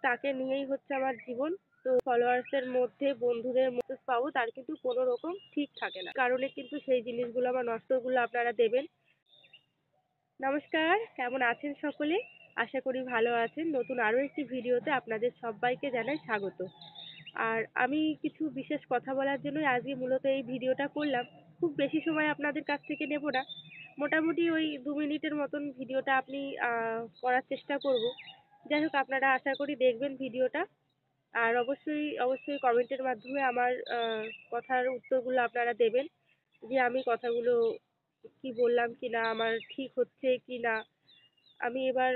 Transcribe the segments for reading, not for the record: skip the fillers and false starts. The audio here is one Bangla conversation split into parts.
তাকে নিয়েই হচ্ছে আমার জীবন। তো ফলোয়ার্সের মধ্যে বন্ধুদের মধ্যে পাবো তার কিন্তু কোনো রকম ঠিক থাকে না, কারণে কিন্তু সেই জিনিসগুলো আমার নষ্টগুলো আপনারা দেবেন। নমস্কার, কেমন আছেন সকলে? আশা করি ভালো আছেন। নতুন আরও একটি ভিডিওতে আপনাদের সবাইকে জানাই স্বাগত। আর আমি কিছু বিশেষ কথা বলার জন্যই আজকে মূলত এই ভিডিওটা করলাম। খুব বেশি সময় আপনাদের কাছ থেকে নেব না, মোটামুটি ওই 2 মিনিটের মতন ভিডিওটা আপনি করার চেষ্টা করব। যাই হোক, আপনারা আশা করি দেখবেন ভিডিওটা। আর অবশ্যই অবশ্যই কমেন্টের মাধ্যমে আমার কথার উত্তরগুলো আপনারা দেবেন, যে আমি কথাগুলো কি বললাম কি না, আমার ঠিক হচ্ছে কি না। আমি এবার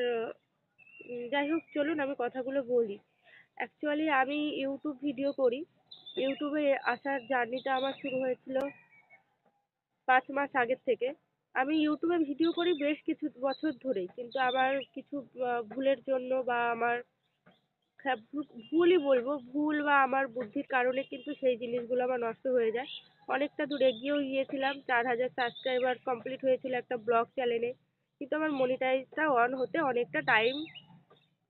যাই হোক, চলুন আমি কথাগুলো বলি। অ্যাকচুয়ালি আমি ইউটিউব ভিডিও করি। ইউটিউবে আসার জার্নিটা আমার শুরু হয়েছিল 5 মাস আগের থেকে। আমি ইউটিউবে ভিডিও করি বেশ কিছু বছর ধরেই, কিন্তু আমার কিছু ভুলের জন্য বা আমার হ্যাঁ, ভুলই বলবো, ভুল বা আমার বুদ্ধির কারণে কিন্তু সেই জিনিসগুলো আমার নষ্ট হয়ে যায়। অনেকটা দূর এগিয়েও গিয়েছিলাম, 4,000 সাবস্ক্রাইবার কমপ্লিট হয়েছিল একটা ব্লগ চ্যানেলে, কিন্তু আমার মনিটাইজটা অন হতে অনেকটা টাইম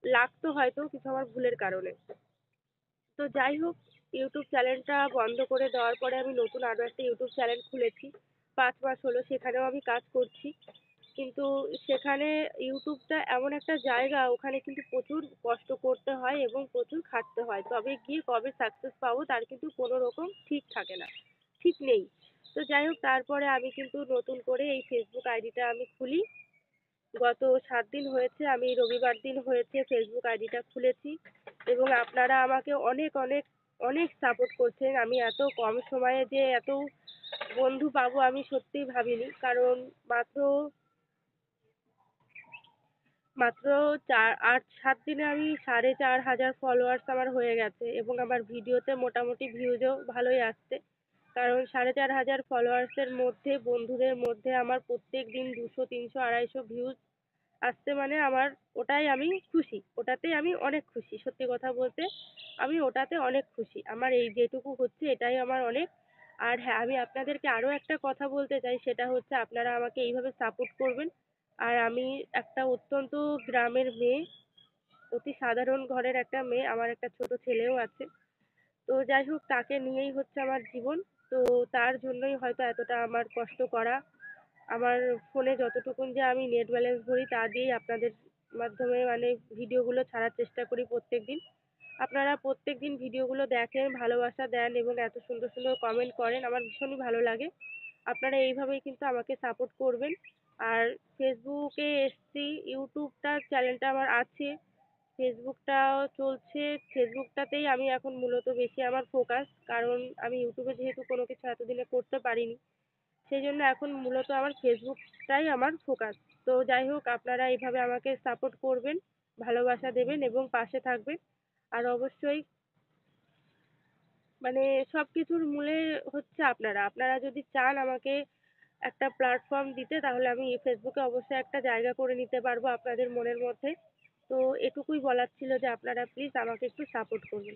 লাগতো হয়তো কিছু আমার ভুলের কারণে। তো যাই হোক, ইউটিউব চ্যানেলটা বন্ধ করে দেওয়ার পরে আমি নতুন আরও একটা ইউটিউব চ্যানেল খুলেছি। 5 মাস হলো সেখানেও আমি কাজ করছি। কিন্তু সেখানে ইউটিউবটা এমন একটা জায়গা, ওখানে কিন্তু প্রচুর কষ্ট করতে হয় এবং প্রচুর খাটতে হয়, তবে গিয়ে কবে সাকসেস পাবো তার কিন্তু কোনো রকম ঠিক থাকে না, ঠিক নেই। তো যাই হোক, তারপরে আমি কিন্তু নতুন করে এই ফেসবুক আইডিটা আমি খুলি। গত 7 দিন হয়েছে, আমি রবিবার দিন হয়েছে ফেসবুক আইডিটা খুলেছি, এবং আপনারা আমাকে অনেক অনেক অনেক সাপোর্ট করছেন। আমি এত কম সময়ে যে এত বন্ধু পাবো আমি সত্যিই ভাবিনি, কারণ মাত্র মাত্র 8-7 দিনে আমি 4,500 ফলোয়ার্স আমার হয়ে গেছে, এবং আমার ভিডিওতে মোটামুটি ভিউজও ভালোই আসছে। কারণ 4,500 ফলোয়ার্সের মধ্যে বন্ধুদের মধ্যে আমার প্রত্যেক দিন 200, 300, 250 ভিউজ আসছে, মানে আমার ওটাই আমি খুশি, ওটাতেই আমি অনেক খুশি। সত্যি কথা বলতে আমি ওটাতে অনেক খুশি, আমার এই যেটুকু হচ্ছে এটাই আমার অনেক। আর হ্যাঁ, আমি আপনাদেরকে আরও একটা কথা বলতে চাই, সেটা হচ্ছে আপনারা আমাকে এইভাবে সাপোর্ট করবেন। আর আমি একটা অত্যন্ত গ্রামের মেয়ে, অতি সাধারণ ঘরের একটা মেয়ে, আমার একটা ছোট ছেলেও আছে। তো যাই হোক, তাকে নিয়েই হচ্ছে আমার জীবন। তো তার জন্যই হয়তো এতটা আমার কষ্ট করা। আমার ফোনে যতটুকুন যে আমি নেট ব্যালেন্স ভরি তা দিয়েই আপনাদের মাধ্যমে মানে ভিডিওগুলো ছাড়ার চেষ্টা করি প্রত্যেকদিন। আপনারা প্রত্যেকদিন ভিডিওগুলো দেখেন, ভালোবাসা দেন এবং এত সুন্দর সুন্দর কমেন্ট করেন, আমার ভীষণই ভালো লাগে। আপনারা এইভাবেই কিন্তু আমাকে সাপোর্ট করবেন। আর ফেসবুকে এসছি, ইউটিউবটা চ্যানেলটা আমার আছে, ফেসবুকটাও চলছে। ফেসবুকটাতেই আমি এখন মূলত বেশি আমার ফোকাস, কারণ আমি ইউটিউবে যেহেতু কোনো কিছু এতদিনে করতে পারিনি, সেই জন্য এখন মূলত আমার ফেসবুকটাই আমার ফোকাস। তো যাই হোক, আপনারা এইভাবে আমাকে সাপোর্ট করবেন, ভালোবাসা দেবেন এবং পাশে থাকবেন। আর অবশ্যই মানে সব কিছুর মূলে হচ্ছে আপনারা। আপনারা যদি চান আমাকে একটা প্ল্যাটফর্ম দিতে, তাহলে আমি ফেসবুকে অবশ্যই একটা জায়গা করে নিতে পারবো আপনাদের মনের মধ্যে। তো এটুকুই বলার ছিল, যে আপনারা প্লিজ আমাকে একটু সাপোর্ট করবেন।